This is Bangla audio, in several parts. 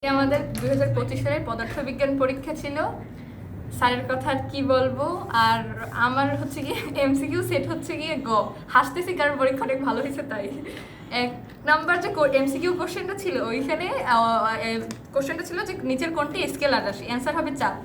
আমাদের 2025 সালের পদার্থবিজ্ঞান পরীক্ষা ছিল। স্যারের কথা আর কি বলবো। আর আমার হচ্ছে গিয়ে এমসিকিউ সেট হচ্ছে গিয়ে হাসতেছি কারণ পরীক্ষা অনেক ভালো হয়েছে তাই। এক নাম্বার যে এমসিকিউ কোশ্চেনটা ছিল ওইখানে কোশ্চেনটা ছিল যে নিচের কোনটি স্কেলার রাশি, অ্যান্সার হবে চাপ।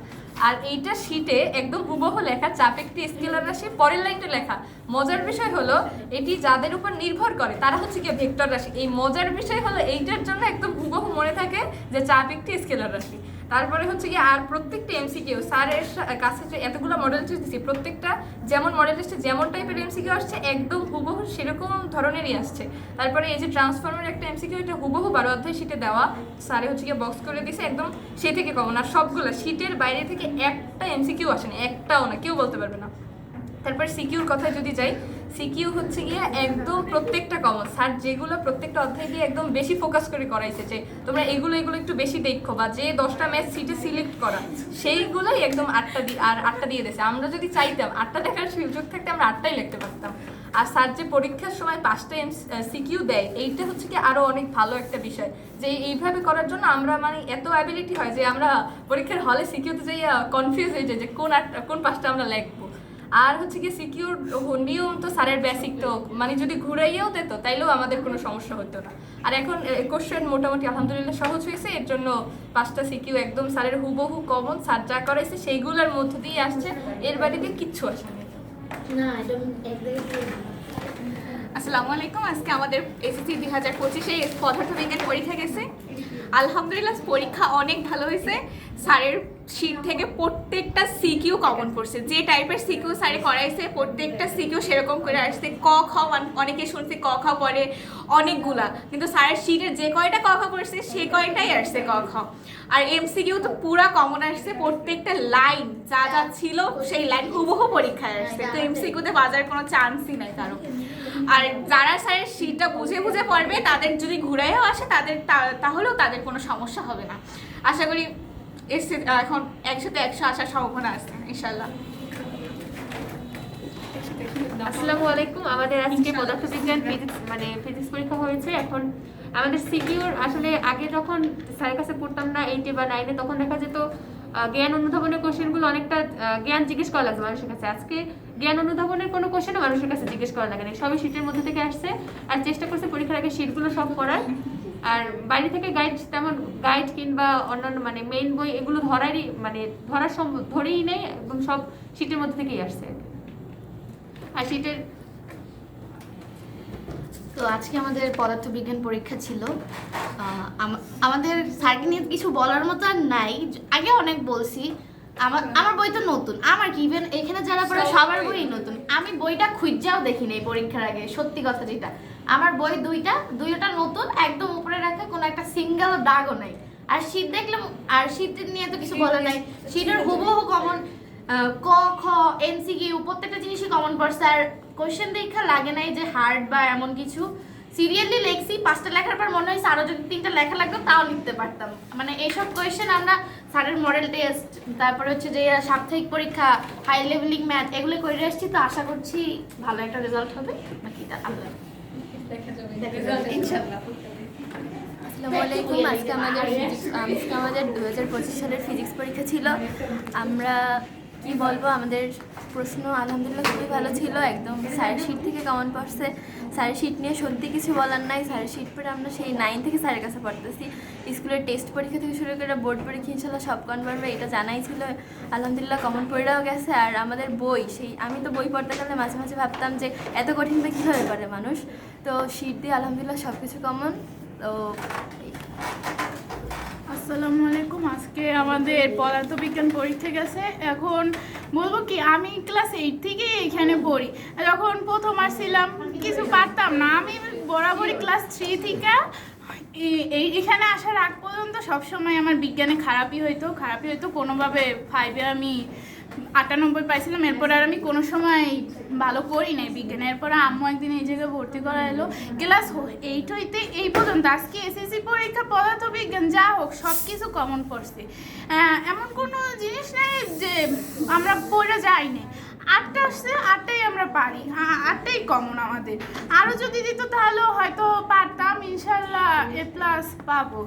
আর এইটা শীটে একদম হুবহু লেখা, চাপ একটি স্কেলার রাশি, পরের লাইনটা লেখা। মজার বিষয় হলো এটি যাদের উপর নির্ভর করে তারা হচ্ছে কি ভেক্টর রাশি। এই মজার বিষয় হলো এইটার জন্য একদম হুবহু মনে থাকে যে চাপ একটি স্কেলার রাশি। তারপরে হচ্ছে কি আর প্রত্যেকটা এমসিকিউ স্যারের কাছে যে এতগুলো মডেল টেস্ট দিচ্ছি, প্রত্যেকটা যেমন মডেল টেস্টে যেমন টাইপের এমসিকিউ আসছে একদম হুবহু সেরকম ধরনেরই আসছে। তারপরে এই যে ট্রান্সফর্মের একটা এমসিকিউ, এটা হুবহু 12 অধ্যায় শীটে দেওয়া, স্যারে হচ্ছে গিয়ে বক্স করে দিয়েছে একদম সে থেকে কমন। আর সবগুলো শীটের বাইরে থেকে একটা এমসিকিউ আসেনি, একটাও না, কেউ বলতে পারবে না। তারপর সিকিউর কথায় যদি যাই, সিকিউ হচ্ছে গিয়ে একদম প্রত্যেকটা কমন। স্যার যেগুলো প্রত্যেকটা অধ্যায় দিয়ে একদম বেশি ফোকাস করে করাইছে যে তোমরা এগুলো একটু বেশি দেখো, বা যে 10টা ম্যাথ সিটে সিলেক্ট করা সেইগুলোই একদম 8টা দিয়ে দিয়েছে। আমরা যদি চাইতাম 8টা দেখার সুযোগ থাকতে আমরা 8টাই লিখতে পারতাম। আর স্যার যে পরীক্ষার সময় 5টা সিকিউ দেয়, এইটা হচ্ছে কি আরো অনেক ভালো একটা বিষয় যে এইভাবে করার জন্য আমরা মানে এত অ্যাবিলিটি হয় যে আমরা পরীক্ষার হলে সিকিউতে যাই কনফিউজ হয়ে যায় যে কোন 5টা আমরা লিখবো। আর হচ্ছে কি সিকিউর নিয়ম তো স্যারের বেসিক, তো মানে যদি ঘুরাইয়েও দিত তাইলেও আমাদের কোনো সমস্যা হতো না। আর এখন কোশ্চেন মোটামুটি আলহামদুলিল্লাহ সহজ হয়েছে, এর জন্য 5টা সিকিউ একদম স্যারের হুবহু কমন, স্যার যা করাইছে সেইগুলোর মধ্য দিয়ে আসছে, এর বাড়িতে কিচ্ছু আসেনি। আসসালামু আলাইকুম। আজকে আমাদের এসএসসি 2025-এ পদার্থবিজ্ঞান পরীক্ষা গেছে। আলহামদুলিল্লাহ পরীক্ষা অনেক ভালো হয়েছে। স্যারের শীট থেকে প্রত্যেকটা সিকিউ কমন পড়ছে, যে টাইপের সিকিউ স্যারে করাইছে প্রত্যেকটা সিকিউ সেরকম করে আসছে। ক খ অনেকে শুনছে ক খ পড়ে অনেকগুলা, কিন্তু স্যারের শীটের যে কয়টা ক খ পড়ছে সে কয়টাই আসছে ক খ। আর এমসিকিউ তো পুরা কমন আসছে, প্রত্যেকটা লাইন যা যা ছিল সেই লাইন হুবহু পরীক্ষায় আসছে। তো এমসিকিউতে বাজার কোনো চান্সই নাই কারো। আর যারা স্যারের শীটটা বুঝে বুঝে পড়বে তাদের যদি ঘুরাইও আসে তাহলেও তাদের কোনো সমস্যা হবে না। আশা করি এখন 100-100 আসার সম্ভাবনা আছে ইনশাল্লাহ। আসসালামু আলাইকুম। আমাদের আজকে পদার্থবিজ্ঞান ফিজিক্স পরীক্ষা হয়েছে। এখন আমাদের সিকিউর আসলে আগে যখন স্যারের কাছে পড়তাম না 8 বা 9-এ, তখন দেখা যেত জ্ঞান অনুধাবনের কোশ্চেনগুলো অনেকটা জ্ঞান জিজ্ঞেস করা লাগছে মানুষের কাছে। আজকে জ্ঞান অনুধাবনের কোনো কোশ্চেনও মানুষের কাছে জিজ্ঞেস করা লাগে না, সবই শীটের মধ্যে থেকে আসছে। আর চেষ্টা করছে পরীক্ষার আগে শীটগুলো সব করার। আর বাইরে থেকে গাইড কিংবা অন্যান্য মেইন বই এগুলো ধরেই নেই, এবং সব শীটের মধ্যে থেকেই আসছে। আর শীটের তো আজকে আমাদের পদার্থবিজ্ঞান পরীক্ষা ছিল। আমাদের স্যারকে নিয়ে কিছু বলার মতো আর নাই, আগে অনেক বলছি। আমার বই তো নতুন, আমার কি ইভেন এখানে যারা পড়ে সবার বই নতুন। আমি বইটা খুঁজেও দেখি নাই পরীক্ষার আগে, সত্যি কথা যেটা। আমার বই দুইটা নতুন, একদম উপরে রাখা, কোনো একটা সিঙ্গেল দাগও নাই। আর শীট দেখলাম, আর শীত নিয়ে তো কিছু বলার নাই। শীটের হুবহু কমন, ক খ এমসিকিউ প্রত্যেকটা জিনিসই কমন পড়ছে। আর কোয়েশ্চেন দেখা লাগে নাই যে হার্ড বা এমন কিছু। সিরিয়ালি লেখছি, 5টা লেখার পর মনে হয়েছে আরো যদি 3টা লেখা লাগতো তাও লিখতে পারতাম। মানে এইসব কোয়েশ্চেন আমরা স্যারের মডেল টেস্ট, তারপরে হচ্ছে যে সাপ্তাহিক পরীক্ষা, হাই লেভেলিং ম্যাথ এগুলো করে আসছি। তো আশা করছি ভালো একটা রেজাল্ট হবে, বাকিটা আল্লাহ ইনশাআল্লাহ। আসসালামু আলাইকুম। আজকে আমাদের 2025 সালের ফিজিক্স পরীক্ষা ছিল। আমরা কি বলবো, আমাদের প্রশ্ন আলহামদুলিল্লাহ খুবই ভালো ছিল, একদম স্যারের শীট থেকে কমন পড়ছে। স্যারের শীট নিয়ে সত্যি কিছু বলার নাই। স্যারের শীট পরে আমরা সেই 9 থেকে স্যারের কাছে পড়তেছি। স্কুলের টেস্ট পরীক্ষা থেকে শুরু করে বোর্ড পরীক্ষা ইনশাল্লাহ সব কনফার্মে, এটা জানাই ছিল। আলহামদুলিল্লাহ কমন পড়েও গেছে। আর আমাদের বই, আমি তো বই পড়তে গেলে মাঝে মাঝে ভাবতাম যে এত কঠিনটা কীভাবে পারে মানুষ। তো শীট দিয়ে আলহামদুলিল্লাহ সব কিছু কমন। তো আসসালামু আলাইকুম। আজকে আমাদের পদার্থবিজ্ঞান পরীক্ষা গেছে। এখন বলবো কি, আমি ক্লাস 8 থেকে এখানে পড়ি। যখন প্রথম আসছিলাম কিছু পারতাম না। আমি বরাবরই ক্লাস 3 থেকে এখানে আসার আগ পর্যন্ত সবসময় আমার বিজ্ঞানে খারাপই হইতো। কোনোভাবে 5-এ আমি 98 পাইছিলাম। এরপর আর আমি কোনো সময় ভালো করি নাই বিজ্ঞানে। এরপর আম্মু একদিন এই জায়গায় ভর্তি করাইলো। ক্লাস 8 হইতে এই পর্যন্ত আজকে এসএসসি পরীক্ষা পদার্থবিজ্ঞান যা হোক সব কিছু কমন পড়ছে। এমন কোনো জিনিস নেই যে আমরা পড়ে যাই না। 8টা আসছে, 8টাই আমরা পারি, 8টাই কমন আমাদের। আরও যদি দিত তাহলেও হয়তো পারতাম, ইনশাল্লাহ A+ পাবো।